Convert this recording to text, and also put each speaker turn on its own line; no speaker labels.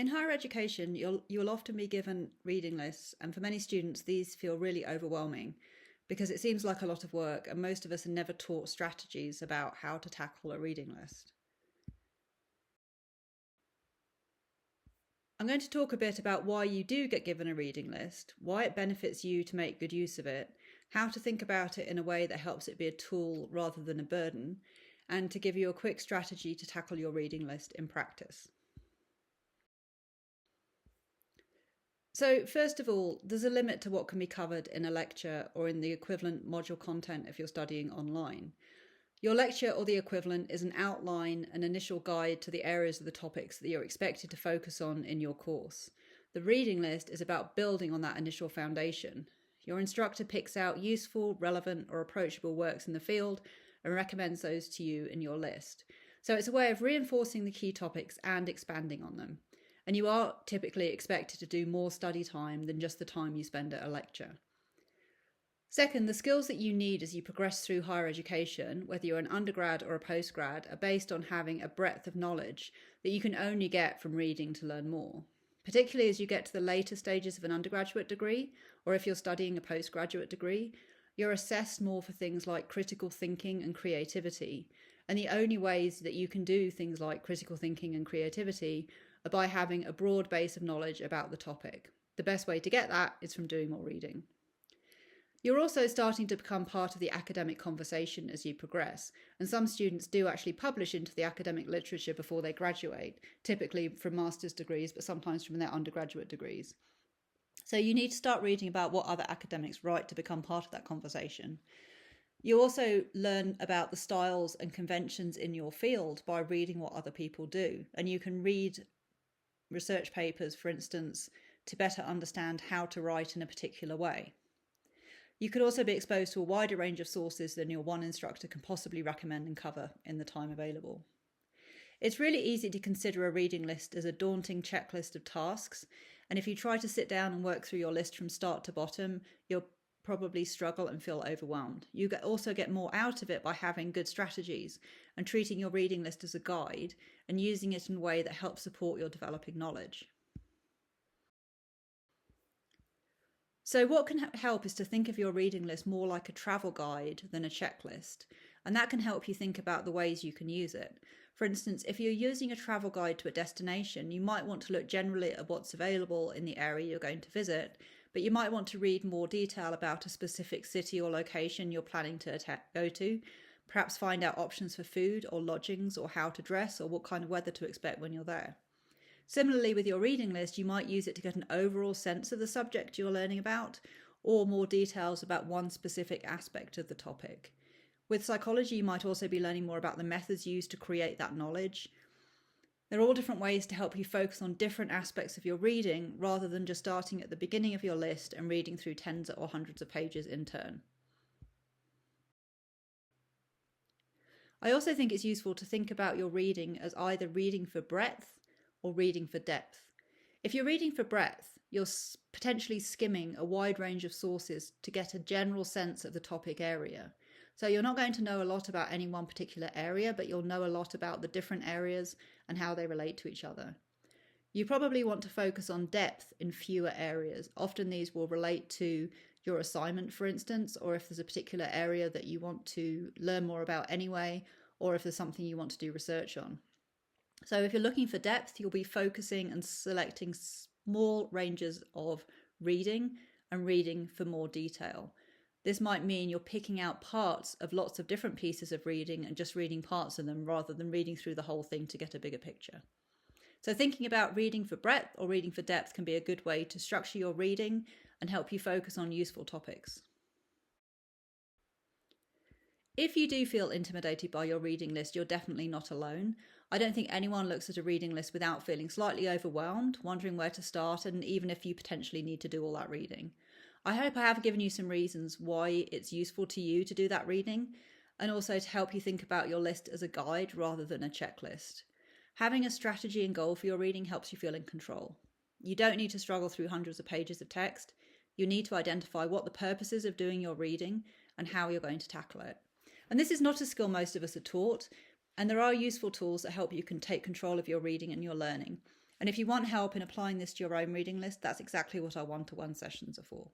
In higher education, you'll often be given reading lists, and for many students, these feel really overwhelming because it seems like a lot of work, and most of us are never taught strategies about how to tackle a reading list. I'm going to talk a bit about why you do get given a reading list, why it benefits you to make good use of it, how to think about it in a way that helps it be a tool rather than a burden, and to give you a quick strategy to tackle your reading list in practice. So, first of all, there's a limit to what can be covered in a lecture or in the equivalent module content if you're studying online. Your lecture or the equivalent is an outline, an initial guide to the areas of the topics that you're expected to focus on in your course. The reading list is about building on that initial foundation. Your instructor picks out useful, relevant, or approachable works in the field and recommends those to you in your list. So it's a way of reinforcing the key topics and expanding on them. And you are typically expected to do more study time than just the time you spend at a lecture. Second, the skills that you need as you progress through higher education, whether you're an undergrad or a postgrad, are based on having a breadth of knowledge that you can only get from reading to learn more. Particularly as you get to the later stages of an undergraduate degree, or if you're studying a postgraduate degree, you're assessed more for things like critical thinking and creativity. And the only ways that you can do things like critical thinking and creativity are by having a broad base of knowledge about the topic. The best way to get that is from doing more reading. You're also starting to become part of the academic conversation as you progress, and some students do actually publish into the academic literature before they graduate, typically from master's degrees, but sometimes from their undergraduate degrees. So you need to start reading about what other academics write to become part of that conversation. You also learn about the styles and conventions in your field by reading what other people do, and you can read research papers, for instance, to better understand how to write in a particular way. You could also be exposed to a wider range of sources than your one instructor can possibly recommend and cover in the time available. It's really easy to consider a reading list as a daunting checklist of tasks, and if you try to sit down and work through your list from start to bottom, you'll probably struggle and feel overwhelmed. You also get more out of it by having good strategies and treating your reading list as a guide and using it in a way that helps support your developing knowledge. So what can help is to think of your reading list more like a travel guide than a checklist, and that can help you think about the ways you can use it. For instance, if you're using a travel guide to a destination, you might want to look generally at what's available in the area you're going to visit, but you might want to read more detail about a specific city or location you're planning to go to, perhaps find out options for food or lodgings or how to dress or what kind of weather to expect when you're there. Similarly, with your reading list, you might use it to get an overall sense of the subject you're learning about, or more details about one specific aspect of the topic. With psychology, you might also be learning more about the methods used to create that knowledge. They're all different ways to help you focus on different aspects of your reading, rather than just starting at the beginning of your list and reading through tens or hundreds of pages in turn. I also think it's useful to think about your reading as either reading for breadth or reading for depth. If you're reading for breadth, you're potentially skimming a wide range of sources to get a general sense of the topic area. So you're not going to know a lot about any one particular area, but you'll know a lot about the different areas and how they relate to each other. You probably want to focus on depth in fewer areas. Often these will relate to your assignment, for instance, or if there's a particular area that you want to learn more about anyway, or if there's something you want to do research on. So if you're looking for depth, you'll be focusing and selecting small ranges of reading and reading for more detail. This might mean you're picking out parts of lots of different pieces of reading and just reading parts of them rather than reading through the whole thing to get a bigger picture. So thinking about reading for breadth or reading for depth can be a good way to structure your reading and help you focus on useful topics. If you do feel intimidated by your reading list, you're definitely not alone. I don't think anyone looks at a reading list without feeling slightly overwhelmed, wondering where to start, and even if you potentially need to do all that reading. I hope I have given you some reasons why it's useful to you to do that reading, and also to help you think about your list as a guide rather than a checklist. Having a strategy and goal for your reading helps you feel in control. You don't need to struggle through hundreds of pages of text. You need to identify what the purpose is of doing your reading and how you're going to tackle it. And this is not a skill most of us are taught, and there are useful tools that help you can take control of your reading and your learning. And if you want help in applying this to your own reading list, that's exactly what our one-to-one sessions are for.